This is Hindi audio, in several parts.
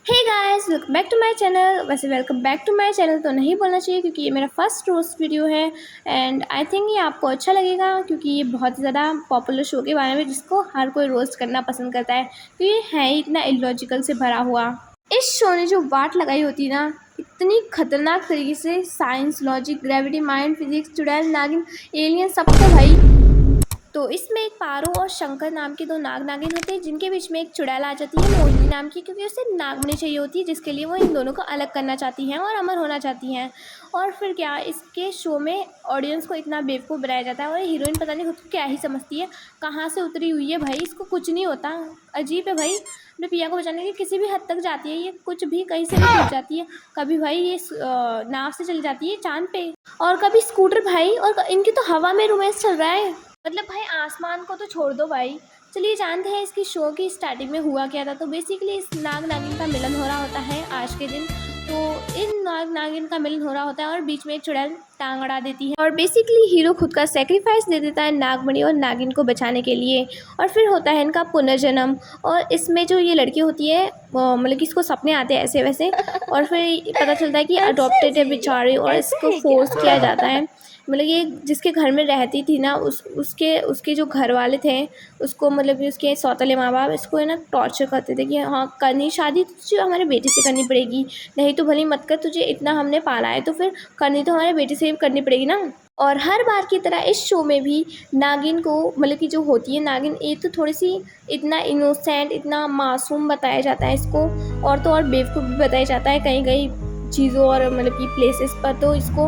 Hey guys, welcome back to my channel. वैसे welcome back to my channel तो नहीं बोलना चाहिए क्योंकि ये मेरा फर्स्ट रोस्ट वीडियो है एंड आई थिंक ये आपको अच्छा लगेगा क्योंकि ये बहुत ज़्यादा पॉपुलर शो के बारे में जिसको हर कोई रोस्ट करना पसंद करता है। तो ये है ही इतना इलॉजिकल से भरा हुआ। इस शो ने जो वाट लगाई होती है ना, इतनी खतरनाक तरीके से science, logic, gravity, mind, physics, चुड़ैल, नागिन, एलियन सबको भाई। तो इसमें एक पारो और शंकर नाम के दो नाग नागिन होते हैं जिनके बीच में एक चुड़ैल आ जाती है मोहिनी नाम की, क्योंकि उसे नागमणि चाहिए होती है जिसके लिए वो इन दोनों को अलग करना चाहती हैं और अमर होना चाहती हैं। और फिर क्या इसके शो में ऑडियंस को इतना बेवकूफ़ बनाया जाता है और हीरोइन पता नहीं खुद को क्या ही समझती है, कहाँ से उतरी हुई है भाई, इसको कुछ नहीं होता। अजीब है भाई। अपने पिया को बचाने के किसी भी हद तक जाती है, ये कुछ भी कहीं से भी टूट जाती है। कभी भाई ये नाव से चली जाती है चांद पे और कभी स्कूटर भाई, और इनकी तो हवा में रोमांस चल रहा है। मतलब भाई आसमान को तो छोड़ दो भाई। चलिए जानते हैं इसकी शो की स्टार्टिंग में हुआ क्या था। तो बेसिकली इस नाग नागिन का मिलन हो रहा होता है आज के दिन। तो इन नाग नागिन का मिलन हो रहा होता है और बीच में एक चुड़ैल टांग अड़ा देती है और बेसिकली हीरो खुद का सेक्रीफाइस दे देता है नागमणि और नागिन को बचाने के लिए। और फिर होता है इनका पुनर्जन्म। और इसमें जो ये लड़की होती है मतलब कि इसको सपने आते हैं ऐसे वैसे, और फिर पता चलता है कि अडॉप्टेड है बेचारी और इसको फोर्स किया जाता है। मतलब ये जिसके घर में रहती थी ना, उसके उसके जो घर वाले थे उसको, मतलब कि उसके सौतेले माँ बाप इसको है ना टॉर्चर करते थे कि हाँ करनी शादी तो तुझे हमारे बेटे से करनी पड़ेगी, नहीं तो भली मत कर, तुझे इतना हमने पाला है तो फिर करनी तो हमारे बेटे से ही करनी पड़ेगी ना। और हर बार की तरह इस शो में भी नागिन को, मतलब कि जो होती है नागिन, ये तो थोड़ी सी इतना इनोसेंट, इतना मासूम बताया जाता है इसको, और तो और बेवकूफ़ भी बताया जाता है कहीं कहीं चीज़ों और मतलब कि प्लेसेस पर तो इसको।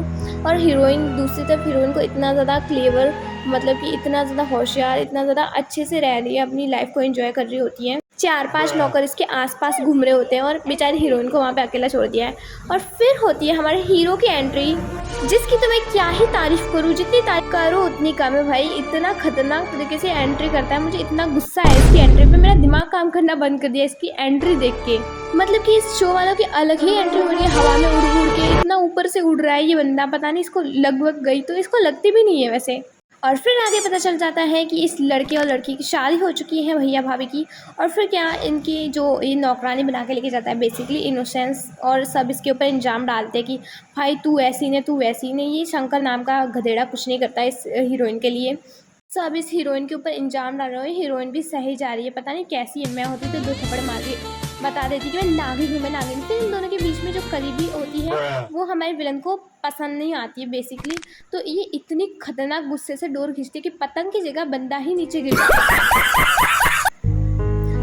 और हीरोइन दूसरी तरफ, हीरोइन को इतना ज़्यादा क्लेवर, मतलब कि इतना ज़्यादा होशियार, इतना ज़्यादा अच्छे से रह रही है, अपनी लाइफ को एंजॉय कर रही होती है। 4-5 नौकर इसके आसपास घूम रहे होते हैं और बेचारी हीरोइन को वहाँ पे अकेला छोड़ दिया है। और फिर होती है हमारे हीरो की एंट्री, जिसकी तो मैं क्या ही तारीफ़ करूँ, जितनी तारीफ करो उतनी कम है भाई। इतना खतरनाक तरीके से एंट्री करता है, मुझे इतना गुस्सा है इसकी एंट्री पे, मेरा दिमाग काम करना बंद कर दिया इसकी एंट्री देख के। मतलब कि इस शो वालों की अलग ही एंट्री हो रही है, हवा में उड़ उड़ के इतना ऊपर से उड़ रहा है ये बंदा, पता नहीं इसको लगभग गई तो इसको लगती भी नहीं है वैसे। और फिर आगे पता चल जाता है कि इस लड़के और लड़की की शादी हो चुकी है, भैया भाभी की। और फिर क्या इनकी जो ये नौकरानी बना के लेके जाता है, बेसिकली इनोसेंस, और सब इसके ऊपर इल्ज़ाम डालते हैं कि भाई तू ऐसी नहीं, तू वैसी नहीं। ये शंकर नाम का गधेड़ा कुछ नहीं करता इस हीरोइन के लिए। सब इस हीरोइन के ऊपर इल्ज़ाम डाल रहे हो, हीरोइन भी सही जा रही है, पता नहीं कैसी है। मैं होती तो 2 थप्पड़ मार के बता देती कि मैं नागिन हूँ, मैं नागिन। फिर इन दोनों के बीच में जो करीबी होती है वो हमारे विलन को पसंद नहीं आती है बेसिकली। तो ये इतनी खतरनाक गुस्से से डोर खींचती है कि पतंग की जगह बंदा ही नीचे गिर जाता है।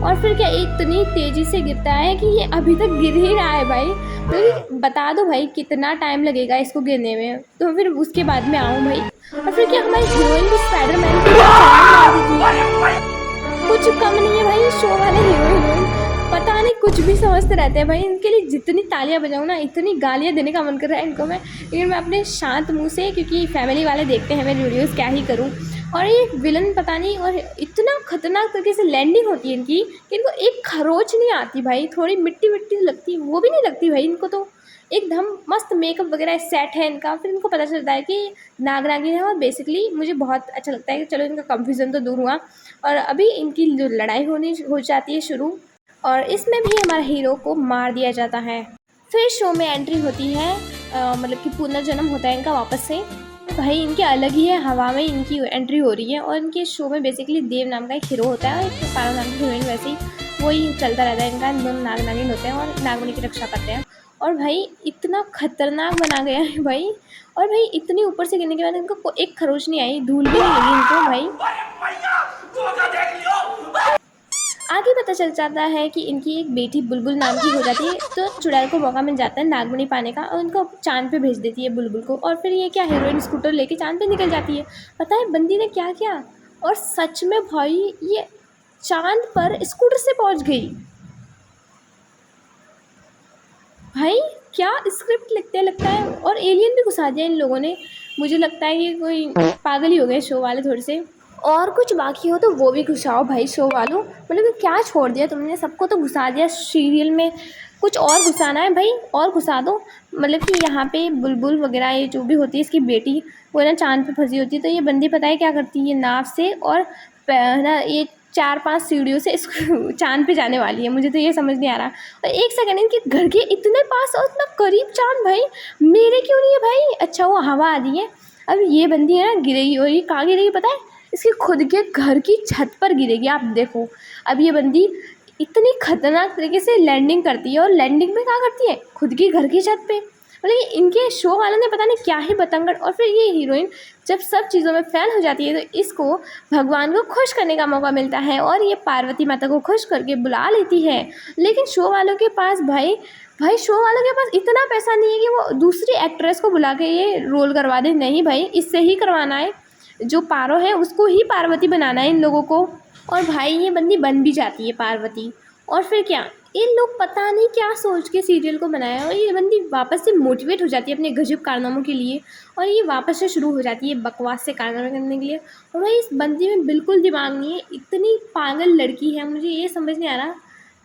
और फिर क्या इतनी तेज़ी से गिरता है कि ये अभी तक गिर ही रहा है भाई। तो बता दो भाई कितना टाइम लगेगा इसको गिरने में, तो फिर उसके बाद में आऊँ भाई। और फिर क्या हमारी हीरोइन भी स्पाइडरमैन की तरह छलांग मार देती है। कुछ कम नहीं है भाई शो वाले हीरो हीरोइन, पता नहीं कुछ भी समझते रहते हैं भाई। इनके लिए जितनी तालियां बजाऊँ ना, इतनी गालियां देने का मन कर रहा है इनको मैं, लेकिन मैं अपने शांत मुंह से, क्योंकि फैमिली वाले देखते हैं मेरे वीडियोस, क्या ही करूं। और ये विलन पता नहीं, और इतना खतरनाक तरीके से लैंडिंग होती है इनकी कि इनको एक खरोच नहीं आती भाई, थोड़ी मिट्टी मिट्टी लगती, वो भी नहीं लगती भाई इनको। तो एकदम मस्त मेकअप वगैरह सेट है इनका। फिर इनको पता चलता है कि नाग नागिन है, और बेसिकली मुझे बहुत अच्छा लगता है कि चलो इनका कंफ्यूजन तो दूर हुआ। और अभी इनकी जो लड़ाई होनी हो जाती है शुरू, और इसमें भी हमारा हीरो को मार दिया जाता है। फिर शो में एंट्री होती है, मतलब कि पुनर्जन्म होता है इनका वापस से। भाई इनके अलग ही है, हवा में इनकी एंट्री हो रही है। और इनके शो में बेसिकली देव नाम का एक हीरो होता है और एक पारो नाम की हीरोइन, वैसे ही वही चलता रहता है इनका। दोनों नाग नागिन होते हैं और नागमणि की रक्षा करते हैं। और भाई इतना खतरनाक बना गया है भाई। और भाई इतनी ऊपर से गिरने के बाद इनको एक खरोच नहीं आई, धूल भी नहीं लगी इनको भाई। आगे पता चल जाता है कि इनकी एक बेटी बुलबुल नाम की हो जाती है। तो चुड़ैल को मौका मिल जाता है नागमणि पाने का और उनको चांद पे भेज देती है बुलबुल को। और फिर ये क्या हीरोइन स्कूटर लेके चांद पे निकल जाती है। पता है बंदी ने क्या किया, और सच में भाई ये चांद पर स्कूटर से पहुंच गई। भाई क्या स्क्रिप्ट लिखते लगता है, और एलियन भी घुसा दिया इन लोगों ने। मुझे लगता है कि कोई पागल ही हो गए शो वाले थोड़े से। और कुछ बाकी हो तो वो भी घुसाओ भाई शो वालों, मतलब क्या छोड़ दिया तुमने, सबको तो घुसा दिया सीरियल में। कुछ और घुसाना है भाई, और घुसा दो। मतलब कि यहाँ पे बुलबुल वगैरह ये जो भी होती है इसकी बेटी, वो ना चांद पे फंसी होती है। तो ये बंदी पता है क्या करती है, नाव से और ना ये 4-5 सीढ़ियों से इसको चाँद पे जाने वाली है। मुझे तो ये समझ नहीं आ रहा। और एक सेकंड, इनके घर के इतने पास और इतना करीब चाँद, भाई मेरे क्यों नहीं है भाई? अच्छा वो हवा आ रही है। अब ये बंदी है ना गिरेगी, और ये कहाँ गिरेगी पता है? इसके खुद के घर की छत पर गिरेगी। आप देखो, अब ये बंदी इतनी खतरनाक तरीके से लैंडिंग करती है, और लैंडिंग में कहाँ करती है? खुद की घर की छत पे। मतलब इनके शो वालों ने पता नहीं क्या ही बतंगड़। और फिर ये हीरोइन जब सब चीज़ों में फेल हो जाती है तो इसको भगवान को खुश करने का मौका मिलता है, और ये पार्वती माता को खुश करके बुला लेती है। लेकिन शो वालों के पास भाई शो वालों के पास इतना पैसा नहीं है कि वो दूसरी एक्ट्रेस को बुला के ये रोल करवा दे। नहीं भाई, इससे ही करवाना है, जो पारो है उसको ही पार्वती बनाना है इन लोगों को। और भाई ये बंदी बन भी जाती है पार्वती। और फिर क्या, इन लोग पता नहीं क्या सोच के सीरियल को बनाया, और ये बंदी वापस से मोटिवेट हो जाती है अपने गजब कारनामों के लिए, और ये वापस से शुरू हो जाती है बकवास से कारनामे करने के लिए। और भाई इस बंदी में बिल्कुल दिमाग नहीं है, इतनी पागल लड़की है। मुझे ये समझ नहीं आ रहा,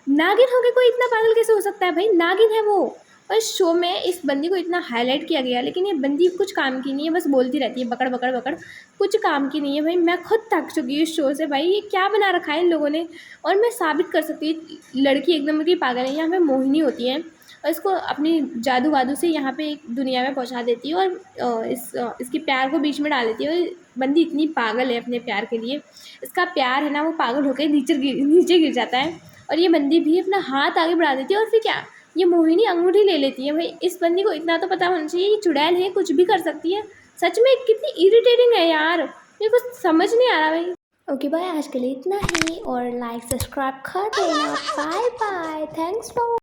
नागिन होके कोई इतना पागल कैसे हो सकता है? भाई नागिन है वो। और इस शो में इस बंदी को इतना हाईलाइट किया गया, लेकिन ये बंदी कुछ काम की नहीं है, बस बोलती रहती है बकड़ बकड़ बकड़, कुछ काम की नहीं है। भाई मैं खुद थक चुकी हूँ इस शो से। भाई ये क्या बना रखा है इन लोगों ने? और मैं साबित कर सकती हूँ, लड़की एकदम की पागल है। यहाँ पे मोहिनी होती है, और इसको अपनी जादू वादू से यहाँ पे एक दुनिया में पहुँचा देती है, और इसके प्यार को बीच में डाल देती है। और बंदी इतनी पागल है अपने प्यार के लिए, इसका प्यार है ना वो पागल होकर नीचे गिर जाता है, और ये बंदी भी अपना हाथ आगे बढ़ा देती है। और फिर क्या, ये मोहिनी अंगूठी ले लेती है। भाई इस बंदी को इतना तो पता होना चाहिए, ये चुड़ैल है, कुछ भी कर सकती है। सच में कितनी इरिटेटिंग है यार, मेरे कुछ समझ नहीं आ रहा भाई। ओके बाय, आज के लिए इतना ही, और लाइक सब्सक्राइब कर देना। Bye bye, thanks for